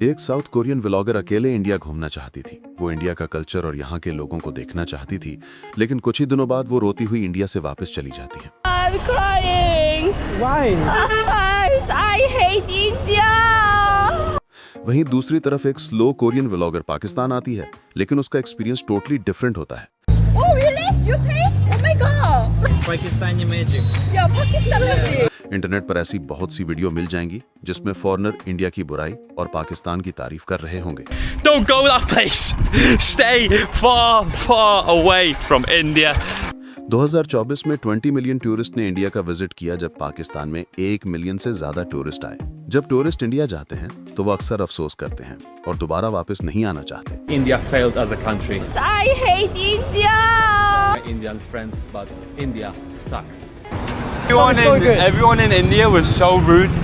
एक south Korean vlogger अकेले India घूमना चाहती थी। वो इंडिया का कल्चर और यहाँ के लोगों को देखना चाहती थी, लेकिन कुछ ही दिनों बाद वो रोती हुई इंडिया से वापस चली जाती है। I'm crying. Why? Guys, I hate India. वहीं दूसरी तरफ एक स्लो कोरियन व्लॉगर पाकिस्तान आती है, लेकिन उसका एक्सपीरियंस टोटली डिफरेंट होता है। Oh really? You hate? Oh my god. Pakistani magic. Yeah, Pakistan magic. Internet पर ऐसी बहुत सी वीडियो मिल जाएंगी जिसमें फॉरेनर इंडिया की बुराई और पाकिस्तान की तारीफ कर रहे होंगे। Don't go that place. Stay far, far away from India. 2024 में 20 मिलियन टूरिस्ट ने इंडिया का विजिट किया, जब पाकिस्तान में 1 मिलियन से ज्यादा टूरिस्ट आए। जब टूरिस्ट इंडिया जाते हैं तो वो अक्सर अफसोस करते हैं और दोबारा वापस नहीं आना चाहते। India failed as a country. I hate India. My Indian friends, but India sucks. Everyone in India was so rude.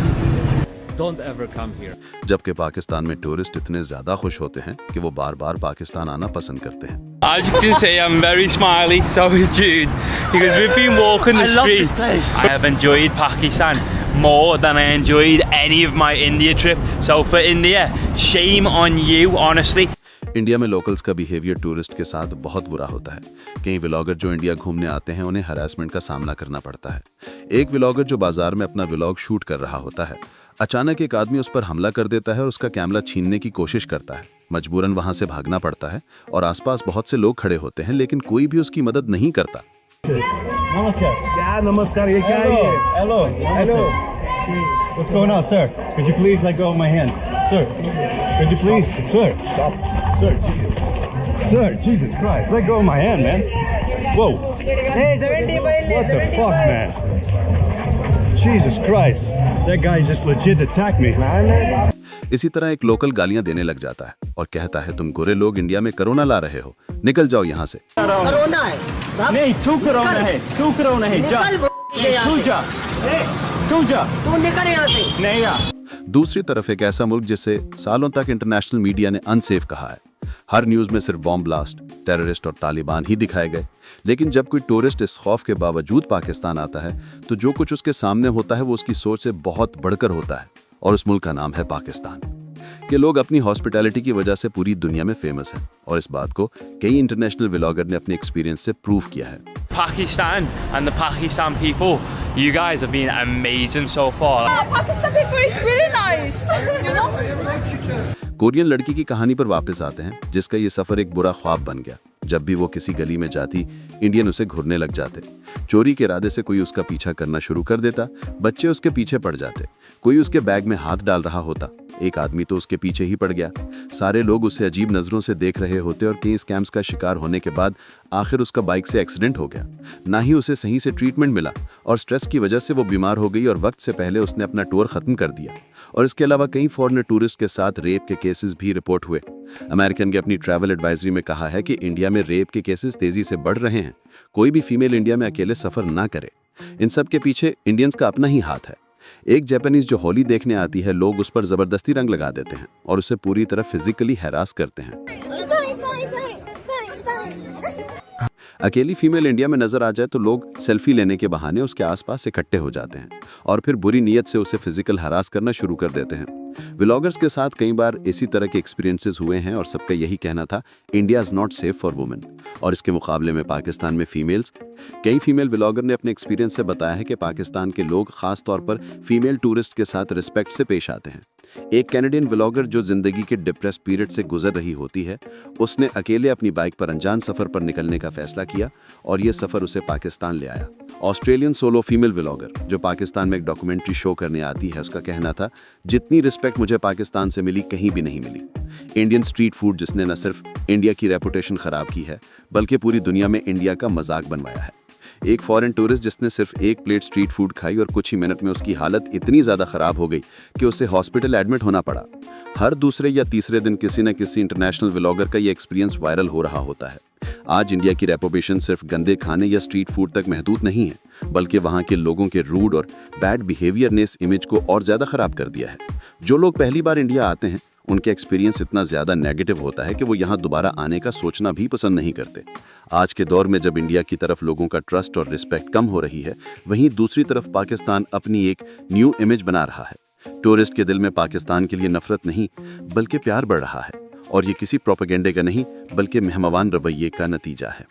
Don't ever come here. जबकि पाकिस्तान में टूरिस्ट इतने ज्यादा खुश होते हैं कि वो बार बार पाकिस्तान आना पसंद करते हैं। As you can see, I'm very smiley, so is Jude, because we've been walking the streets. I have enjoyed Pakistan more than I enjoyed any of my India trip. So for India, shame on you, honestly. India में locals का behaviour tourist के साथ बहुत बुरा होता है। कई vlogger जो इंडिया घूमने आते हैं उन्हें हरासमेंट का सामना करना पड़ता है। एक व्लॉगर जो बाजार में अपना व्लॉग शूट कर रहा होता है, अचानक एक आदमी उस पर हमला कर देता है और उसका कैमरा छीनने की कोशिश करता है। मजबूरन वहां से भागना पड़ता है और आसपास बहुत से लोग खड़े होते हैं, लेकिन कोई भी उसकी मदद नहीं करता। नमस्कार। क्या नमस्कार? ये क्या है? Hello hello. What's going on, sir? Could you please let go of my hand, sir? Could you please, sir? Stop, sir. Sir, Jesus Christ, let go of my hand, man. Whoa. What the fuck, man? Jesus Christ, that guy just legit attacked me. इसी तरह एक local गालियां देने लग जाता है और कहता है, तुम गोरे लोग इंडिया में कोरोना ला रहे हो, निकल जाओ यहाँ से। कोरोना है? नहीं, तू कोरोना है, तू कोरोना है। जा, तू जा, तू निकल यहाँ से। नहीं आ। दूसरी तरफ एक ऐसा मुल्क जिसे सालों तक इंटरनेशनल मीडिया ने अनसेफ कहा है। हर न्यूज में सिर्फ बॉम्ब ब्लास्ट, टेररिस्ट और तालिबान ही दिखाए गए। लेकिन जब कोई टूरिस्ट इस खौफ के बावजूद पाकिस्तान आता है तो जो कुछ उसके सामने होता है वो उसकी सोच से बहुत बढ़कर होता है, और उस मुल्क का नाम है पाकिस्तान। के लोग अपनी हॉस्पिटैलिटी की वजह से पूरी दुनिया में फेमस हैं, और इस बात को कई इंटरनेशनल व्लॉगर ने अपने एक्सपीरियंस से प्रूव किया है। Pakistan and the Pakistan people, you guys have been amazing so far. Pakistan people is really nice. You know? Korean लड़की की कहानी पर वापस आते हैं, जिसका ये सफर एक बुरा ख्वाब बन गया। जब भी वो किसी गली में जाती, इंडियन उसे घूरने लग जाते। चोरी के इरादे से कोई उसका पीछा करना शुरू कर देता, बच्चे उसके पीछे पड़ जाते, कोई उसके बैग में हाथ डाल रहा होता, एक आदमी तो उसके पीछे ही पड़ गया। सारे लोग उसे अजीब नजरों से देख रहे होते और कई स्कैम्स का शिकार होने के बाद आखिर उसका बाइक से एक्सीडेंट हो गया। ना ही उसे सही से ट्रीटमेंट मिला और स्ट्रेस की वजह से वो बीमार हो गई और वक्त से पहले उसने अपना टूर खत्म कर दिया। और इसके अलावा कई फॉरेनर टूरिस्ट के साथ रेप के केसेस भी रिपोर्ट हुए। अमेरिकन के अपनी ट्रैवल एडवाइजरी में कहा है कि इंडिया में रेप के केसेस तेजी से बढ़ रहे हैं। कोई भी फीमेल इंडिया में अकेले सफर ना करे। इन सब के पीछे इंडियंस का अपना ही हाथ है। एक जापानीज जो होली देखने आती है, लोग उस पर जबरदस्ती रंग लगा देते हैं और उसे पूरी तरह फिजिकली हैरास करते हैं। अकेली फीमेल इंडिया में नजर आ जाए तो लोग सेल्फी लेने के बहाने उसके आसपास इकट्ठे हो जाते हैं और फिर बुरी नीयत से उसे फिजिकल हरास करना शुरू कर देते हैं। व्लॉगर्स के साथ कई बार इसी तरह के एक्सपीरियंसेस हुए हैं और सबका यही कहना था, India is not safe for women. और इसके मुकाबले में पाकिस्तान में फीमेल्स, कई फीमेल व्लॉगर ने अपने एक्सपीरियंस से बताया है कि पाकिस्तान के लोग खास तौर पर फीमेल टूरिस्ट के साथ रिस्पेक्ट से पेश आते हैं। एक कैनेडियन व्लॉगर जो जिंदगी के डिप्रेस पीरियड से गुजर रही होती है, उसने अकेले अपनी बाइक पर अनजान सफर पर निकलने का फैसला किया और यह सफर उसे पाकिस्तान ले आया। ऑस्ट्रेलियन सोलो फीमेल व्लॉगर जो पाकिस्तान में एक डॉक्यूमेंट्री शो करने आती है, उसका कहना था, जितनी रिस्पेक्ट मुझे पाकिस्तान से मिली कहीं भी नहीं मिली। इंडियन स्ट्रीट फूड जिसने न सिर्फ इंडिया की रेपुटेशन खराब की है बल्कि पूरी दुनिया में इंडिया का मजाक बनवाया है। एक फॉरेन टूरिस्ट जिसने सिर्फ एक प्लेट स्ट्रीट फूड खाई और कुछ ही मिनट में उसकी हालत इतनी ज्यादा खराब हो गई कि उसे हॉस्पिटल एडमिट होना पड़ा। हर दूसरे या तीसरे दिन किसी न किसी इंटरनेशनल व्लॉगर का ये एक्सपीरियंस वायरल हो रहा होता है। आज इंडिया की रेपुटेशन सिर्फ गंदे खाने या स्ट्रीट फूड तक महदूद नहीं है, बल्कि वहाँ के लोगों के रूड और बैड बिहेवियर ने इस इमेज को और ज्यादा खराब कर दिया है। जो लोग पहली बार इंडिया आते हैं, उनके एक्सपीरियंस इतना ज्यादा नेगेटिव होता है कि वो यहाँ दोबारा आने का सोचना भी पसंद नहीं करते। आज के दौर में जब इंडिया की तरफ लोगों का ट्रस्ट और रिस्पेक्ट कम हो रही है, वहीं दूसरी तरफ पाकिस्तान अपनी एक न्यू इमेज बना रहा है। टूरिस्ट के दिल में पाकिस्तान के लिए नफरत नहीं बल्कि प्यार बढ़ रहा है, और ये किसी प्रोपेगेंडे का नहीं बल्कि मेहमान रवैये का नतीजा है।